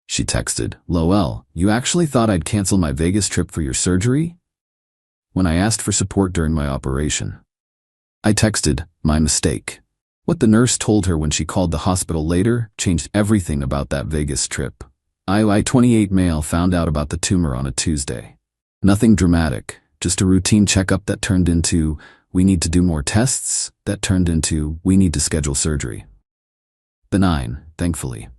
She texted, "LOL, you actually thought I'd cancel my Vegas trip for your surgery?" When I asked for support during my operation. I texted, "My mistake." What the nurse told her when she called the hospital later changed everything about that Vegas trip. I 28 male found out about the tumor on a Tuesday. Nothing dramatic, just a routine checkup that turned into, "We need to do more tests," that turned into, "We need to schedule surgery." Benign, thankfully.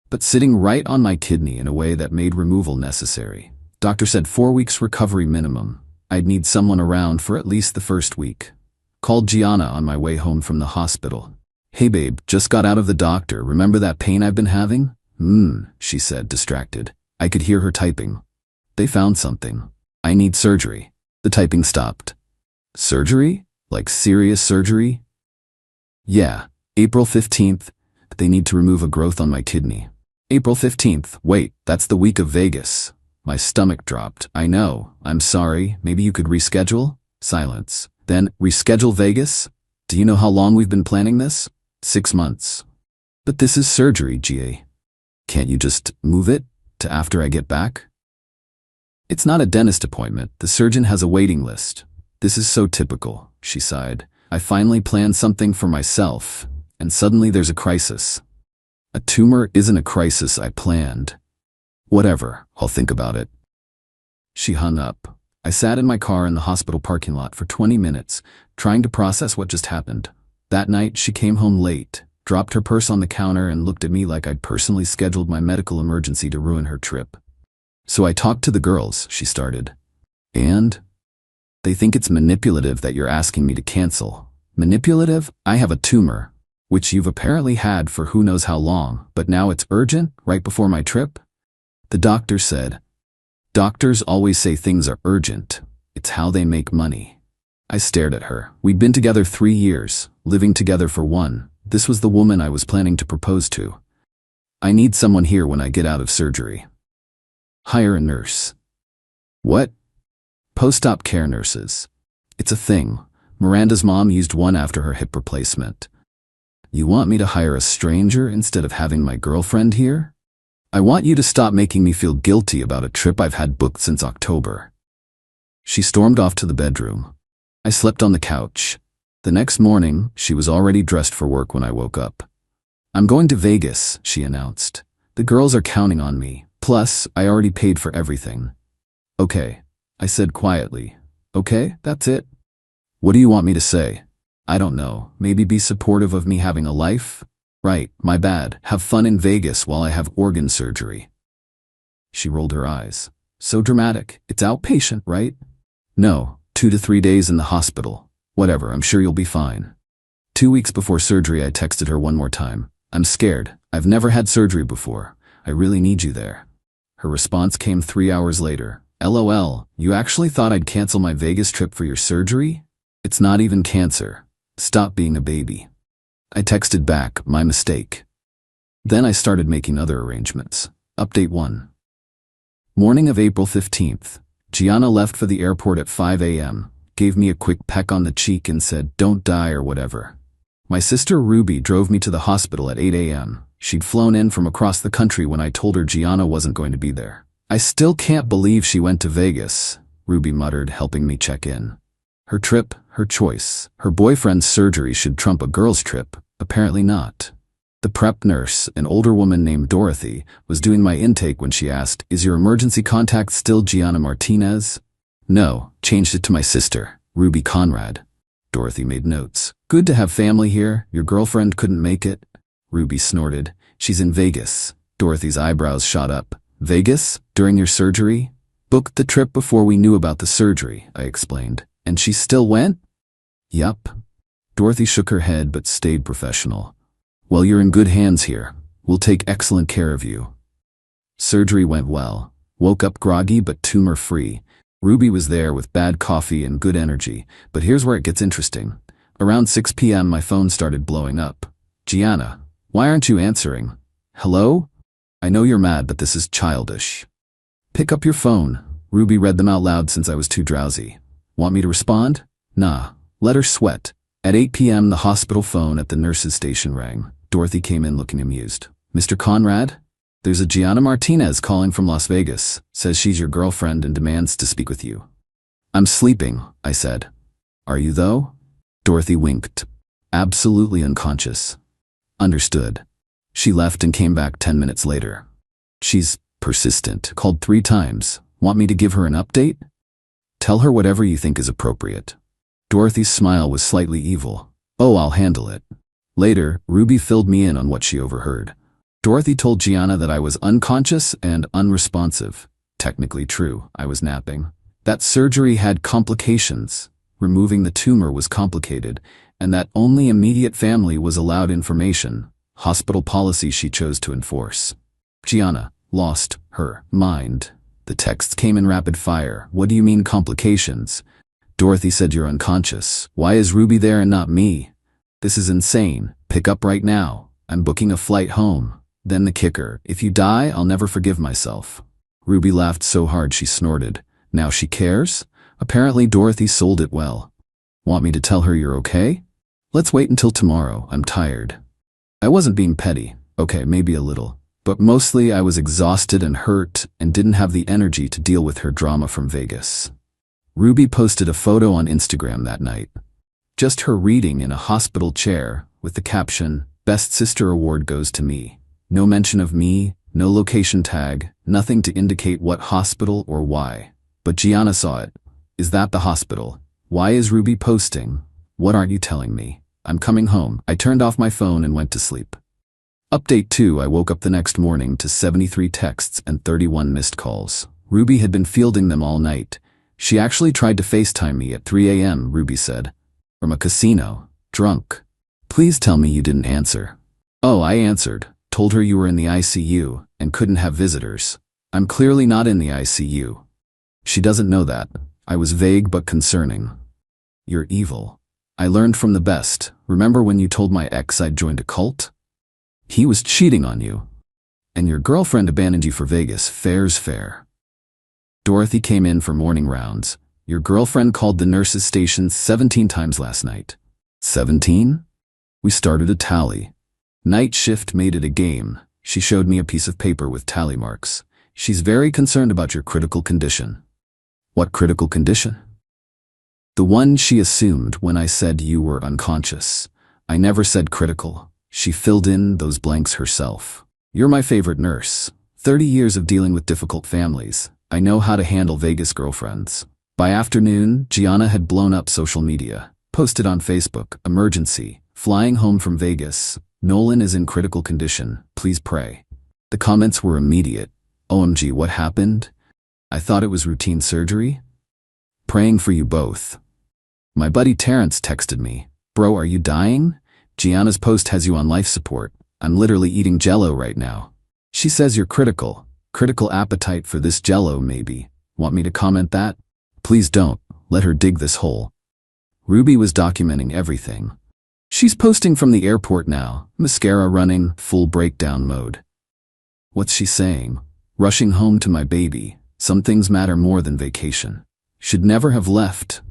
But sitting right on my kidney in a way that made removal necessary. Doctor said 4 weeks recovery minimum. I'd need someone around for at least the first week. Called Gianna on my way home from the hospital. "Hey babe, just got out of the doctor. Remember that pain I've been having?" She said, distracted. I could hear her typing. "They found something. I need surgery." The typing stopped. "Surgery? Like serious surgery?" "Yeah, April 15th. They need to remove a growth on my kidney." April 15th. Wait, that's the week of Vegas. My stomach dropped. "I know. I'm sorry. Maybe you could reschedule?" Silence. Then, "Reschedule Vegas? Do you know how long we've been planning this?" 6 months. "But this is surgery, GA. Can't you just move it to after I get back?" "It's not a dentist appointment. The surgeon has a waiting list." "This is so typical," she sighed. "I finally planned something for myself, and suddenly there's a crisis." "A tumor isn't a crisis I planned." "Whatever, I'll think about it." She hung up. I sat in my car in the hospital parking lot for 20 minutes, trying to process what just happened. That night, she came home late, dropped her purse on the counter and looked at me like I'd personally scheduled my medical emergency to ruin her trip. "So I talked to the girls," she started. "And? They think it's manipulative that you're asking me to cancel." "Manipulative? I have a tumor, which you've apparently had for who knows how long, but now it's urgent, right before my trip?" The doctor said. "Doctors always say things are urgent. It's how they make money." I stared at her. We'd been together 3 years, living together for 1. This was the woman I was planning to propose to. "I need someone here when I get out of surgery." "Hire a nurse." "What?" "Post-op care nurses. It's a thing. Miranda's mom used one after her hip replacement." "You want me to hire a stranger instead of having my girlfriend here?" "I want you to stop making me feel guilty about a trip I've had booked since October." She stormed off to the bedroom. I slept on the couch. The next morning, she was already dressed for work when I woke up. "I'm going to Vegas," she announced. "The girls are counting on me. Plus, I already paid for everything." "Okay," I said quietly. "Okay, that's it?" "What do you want me to say?" "I don't know. Maybe be supportive of me having a life?" "Right, my bad. Have fun in Vegas while I have organ surgery." She rolled her eyes. "So dramatic. It's outpatient, right?" "No, 2 to 3 days in the hospital. Whatever, I'm sure you'll be fine." 2 weeks before surgery, I texted her one more time. "I'm scared. I've never had surgery before. I really need you there." Her response came 3 hours later. "LOL, you actually thought I'd cancel my Vegas trip for your surgery? It's not even cancer. Stop being a baby." I texted back, "My mistake." Then I started making other arrangements. Update 1. Morning of April 15th. Gianna left for the airport at 5 a.m., gave me a quick peck on the cheek and said, "Don't die or whatever." My sister Ruby drove me to the hospital at 8 a.m. She'd flown in from across the country when I told her Gianna wasn't going to be there. "I still can't believe she went to Vegas," Ruby muttered, helping me check in. Her trip, her choice. Her boyfriend's surgery should trump a girl's trip. Apparently not. The prep nurse, an older woman named Dorothy, was doing my intake when she asked, "Is your emergency contact still Gianna Martinez?" "No, changed it to my sister, Ruby Conrad." Dorothy made notes. "Good to have family here. Your girlfriend couldn't make it?" Ruby snorted. "She's in Vegas." Dorothy's eyebrows shot up. "Vegas? During your surgery?" "Booked the trip before we knew about the surgery," I explained. "And she still went?" "Yup." Dorothy shook her head but stayed professional. "Well, you're in good hands here. We'll take excellent care of you." Surgery went well. Woke up groggy but tumor-free. Ruby was there with bad coffee and good energy, but here's where it gets interesting. Around 6 p.m. my phone started blowing up. "Gianna, why aren't you answering?" "Hello? I know you're mad, but this is childish." "Pick up your phone." Ruby read them out loud since I was too drowsy. "Want me to respond?" "Nah, let her sweat." At 8 p.m. the hospital phone at the nurse's station rang. Dorothy came in looking amused. "Mr. Conrad?" There's a Gianna Martinez calling from Las Vegas, says she's your girlfriend and demands to speak with you. I'm sleeping, I said. Are you though? Dorothy winked. Absolutely unconscious. Understood. She left and came back 10 minutes later. She's persistent, called 3 times. Want me to give her an update? Tell her whatever you think is appropriate. Dorothy's smile was slightly evil. Oh, I'll handle it. Later, Ruby filled me in on what she overheard. Dorothy told Gianna that I was unconscious and unresponsive. Technically true, I was napping. That surgery had complications. Removing the tumor was complicated, and that only immediate family was allowed information. Hospital policy she chose to enforce. Gianna lost her mind. The texts came in rapid fire. What do you mean complications? Dorothy said you're unconscious. Why is Ruby there and not me? This is insane. Pick up right now. I'm booking a flight home. Then the kicker. If you die, I'll never forgive myself. Ruby laughed so hard she snorted. Now she cares? Apparently Dorothy sold it well. Want me to tell her you're okay? Let's wait until tomorrow. I'm tired. I wasn't being petty. Okay, maybe a little. But mostly I was exhausted and hurt and didn't have the energy to deal with her drama from Vegas. Ruby posted a photo on Instagram that night. Just her reading in a hospital chair with the caption, Best Sister Award goes to me. No mention of me, no location tag, nothing to indicate what hospital or why. But Gianna saw it. Is that the hospital? Why is Ruby posting? What aren't you telling me? I'm coming home. I turned off my phone and went to sleep. Update 2. I woke up the next morning to 73 texts and 31 missed calls. Ruby had been fielding them all night. She actually tried to FaceTime me at 3 a.m., Ruby said. From a casino. Drunk. Please tell me you didn't answer. Oh, I answered. Told her you were in the ICU and couldn't have visitors. I'm clearly not in the ICU. She doesn't know that. I was vague but concerning. You're evil. I learned from the best. Remember when you told my ex I'd joined a cult? He was cheating on you. And your girlfriend abandoned you for Vegas. Fair's fair. Dorothy came in for morning rounds. Your girlfriend called the nurse's station 17 times last night. 17? We started a tally. Night shift made it a game. She showed me a piece of paper with tally marks. She's very concerned about your critical condition. What critical condition? The one she assumed when I said you were unconscious. I never said critical. She filled in those blanks herself. You're my favorite nurse. 30 years of dealing with difficult families. I know how to handle Vegas girlfriends. By afternoon, Gianna had blown up social media. Posted on Facebook, emergency, flying home from Vegas. Nolan is in critical condition. Please pray. The comments were immediate. OMG, what happened? I thought it was routine surgery. Praying for you both. My buddy Terrence texted me. Bro, are you dying? Gianna's post has you on life support. I'm literally eating Jell-O right now. She says you're critical. Critical appetite for this Jell-O maybe. Want me to comment that? Please don't. Let her dig this hole. Ruby was documenting everything. She's posting from the airport now. Mascara running, full breakdown mode. What's she saying? Rushing home to my baby. Some things matter more than vacation. Should never have left.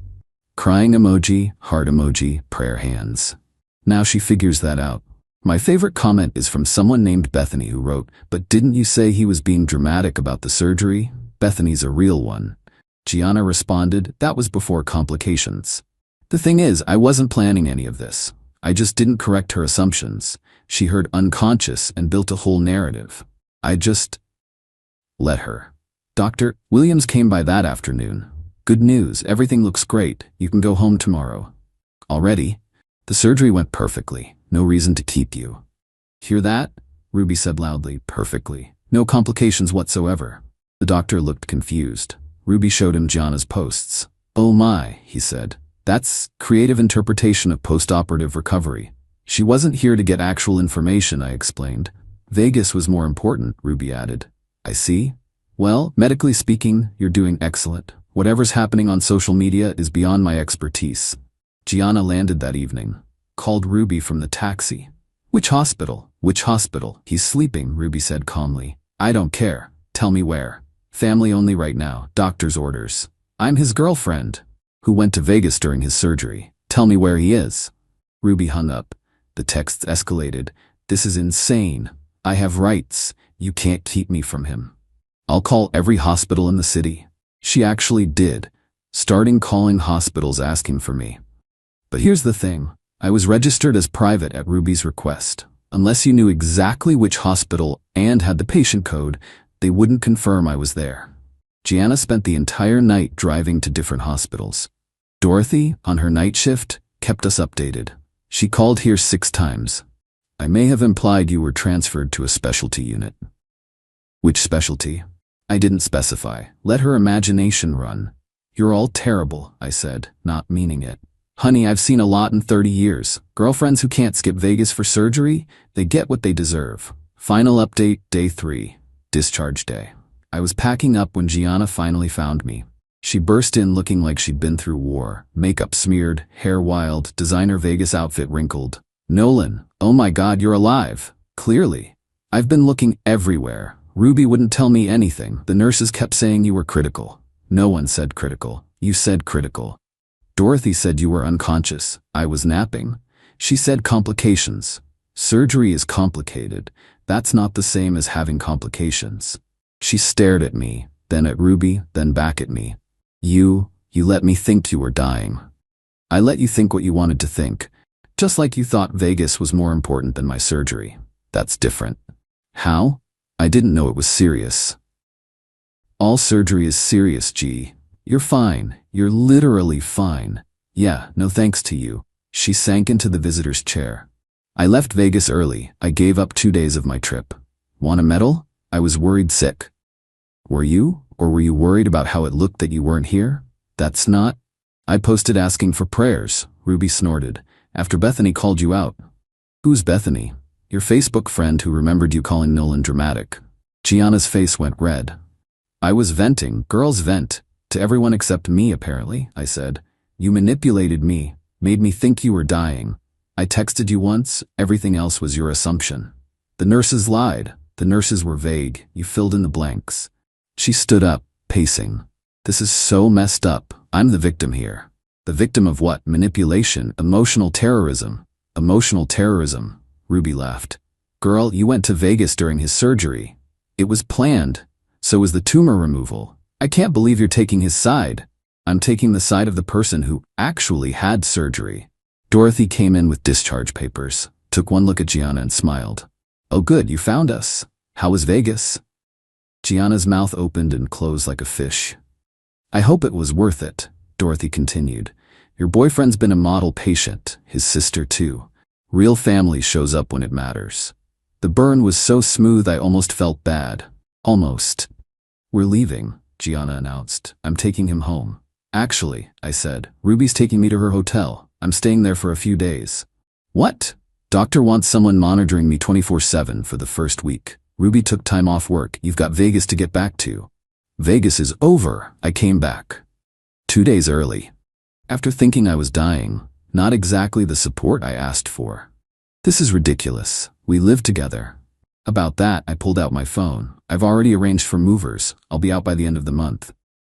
Crying emoji, heart emoji, prayer hands. Now she figures that out. My favorite comment is from someone named Bethany who wrote, but didn't you say he was being dramatic about the surgery? Bethany's a real one. Gianna responded, that was before complications. The thing is, I wasn't planning any of this. I just didn't correct her assumptions. She heard unconscious and built a whole narrative. I just let her. Dr. Williams came by that afternoon. Good news, everything looks great. You can go home tomorrow. Already? The surgery went perfectly. No reason to keep you. Hear that? Ruby said loudly. Perfectly. No complications whatsoever. The doctor looked confused. Ruby showed him Gianna's posts. Oh my, he said. That's creative interpretation of post-operative recovery. She wasn't here to get actual information, I explained. Vegas was more important, Ruby added. I see. Well, medically speaking, you're doing excellent. Whatever's happening on social media is beyond my expertise. Gianna landed that evening. Called Ruby from the taxi. Which hospital? Which hospital? He's sleeping, Ruby said calmly. I don't care. Tell me where. Family only right now. Doctor's orders. I'm his girlfriend, who went to Vegas during his surgery. Tell me where he is. Ruby hung up. The texts escalated. This is insane. I have rights. You can't keep me from him. I'll call every hospital in the city. She actually did, starting calling hospitals asking for me. But here's the thing. I was registered as private at Ruby's request. Unless you knew exactly which hospital and had the patient code, they wouldn't confirm I was there. Gianna spent the entire night driving to different hospitals. Dorothy, on her night shift, kept us updated. She called here 6 times. I may have implied you were transferred to a specialty unit. Which specialty? I didn't specify. Let her imagination run. You're all terrible, I said, not meaning it. Honey, I've seen a lot in 30 years. Girlfriends who can't skip Vegas for surgery, they get what they deserve. Final update, day 3. Discharge day. I was packing up when Gianna finally found me. She burst in looking like she'd been through war, makeup smeared, hair wild, designer Vegas outfit wrinkled. Nolan, oh my God, you're alive. Clearly. I've been looking everywhere. Ruby wouldn't tell me anything. The nurses kept saying you were critical. No one said critical. You said critical. Dorothy said you were unconscious. I was napping. She said complications. Surgery is complicated. That's not the same as having complications. She stared at me, then at Ruby, then back at me. You let me think you were dying. I let you think what you wanted to think, just like you thought Vegas was more important than my surgery. That's different. How? I didn't know it was serious. All surgery is serious, G. You're fine. You're literally fine. Yeah, no thanks to you. She sank into the visitor's chair. I left Vegas early. I gave up 2 days of my trip. Want a medal? I was worried sick. Were you? Or were you worried about how it looked that you weren't here? That's not. I posted asking for prayers, Ruby snorted, after Bethany called you out. Who's Bethany? Your Facebook friend who remembered you calling Nolan dramatic. Gianna's face went red. I was venting. Girls vent. To everyone except me, apparently, I said. You manipulated me, made me think you were dying. I texted you once, everything else was your assumption. The nurses lied. The nurses were vague. You filled in the blanks. She stood up, pacing. This is so messed up. I'm the victim here. The victim of what? Manipulation, emotional terrorism. Emotional terrorism. Ruby laughed. Girl, you went to Vegas during his surgery. It was planned. So was the tumor removal. I can't believe you're taking his side. I'm taking the side of the person who actually had surgery. Dorothy came in with discharge papers, took one look at Gianna and smiled. Oh good, you found us. How was Vegas? Gianna's mouth opened and closed like a fish. I hope it was worth it, Dorothy continued. Your boyfriend's been a model patient, his sister too. Real family shows up when it matters. The burn was so smooth I almost felt bad. Almost. We're leaving, Gianna announced. I'm taking him home. Actually, I said, Ruby's taking me to her hotel. I'm staying there for a few days. What? Doctor wants someone monitoring me 24/7 for the first week. Ruby took time off work. You've got Vegas to get back to. Vegas is over. I came back. 2 days early. After thinking I was dying, not exactly the support I asked for. This is ridiculous. We live together. About that, I pulled out my phone. I've already arranged for movers. I'll be out by the end of the month.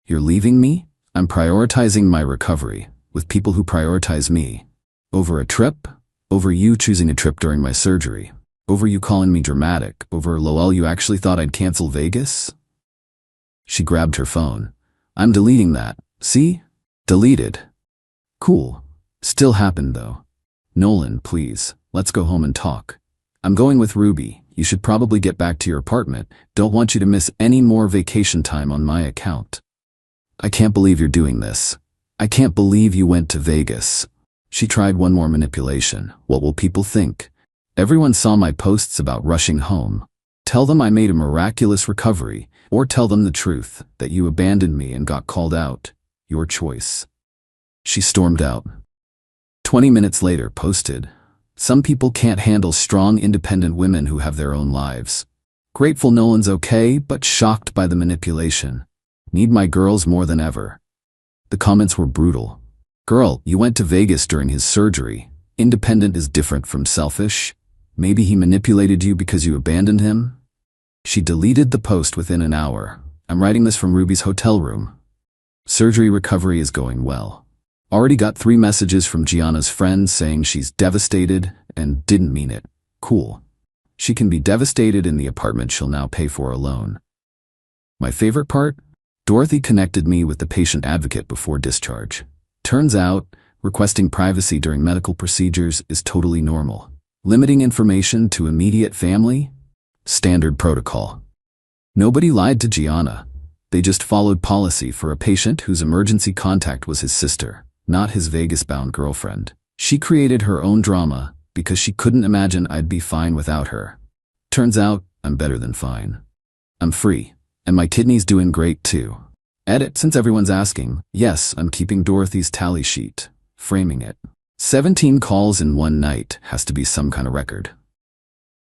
You're leaving me? I'm prioritizing my recovery, with people who prioritize me. Over a trip? Over you choosing a trip during my surgery. Over you calling me dramatic. Over lol you actually thought I'd cancel Vegas? She grabbed her phone. I'm deleting that. See? Deleted. Cool. Still happened though. Nolan, please, let's go home and talk. I'm going with Ruby. You should probably get back to your apartment. Don't want you to miss any more vacation time on my account. I can't believe you're doing this. I can't believe you went to Vegas. She tried one more manipulation. What will people think? Everyone saw my posts about rushing home. Tell them I made a miraculous recovery, or tell them the truth, that you abandoned me and got called out. Your choice. She stormed out. 20 minutes later, posted. Some people can't handle strong, independent women who have their own lives. Grateful Nolan's okay, but shocked by the manipulation. Need my girls more than ever. The comments were brutal. Girl, you went to Vegas during his surgery. Independent is different from selfish. Maybe he manipulated you because you abandoned him? She deleted the post within an hour. I'm writing this from Ruby's hotel room. Surgery recovery is going well. Already got 3 messages from Gianna's friends saying she's devastated and didn't mean it. Cool. She can be devastated in the apartment she'll now pay for alone. My favorite part? Dorothy connected me with the patient advocate before discharge. Turns out, requesting privacy during medical procedures is totally normal. Limiting information to immediate family? Standard protocol. Nobody lied to Gianna. They just followed policy for a patient whose emergency contact was his sister, not his Vegas-bound girlfriend. She created her own drama because she couldn't imagine I'd be fine without her. Turns out, I'm better than fine. I'm free, and my kidney's doing great too. Edit, since everyone's asking, yes, I'm keeping Dorothy's tally sheet, framing it. 17 calls in one night has to be some kind of record.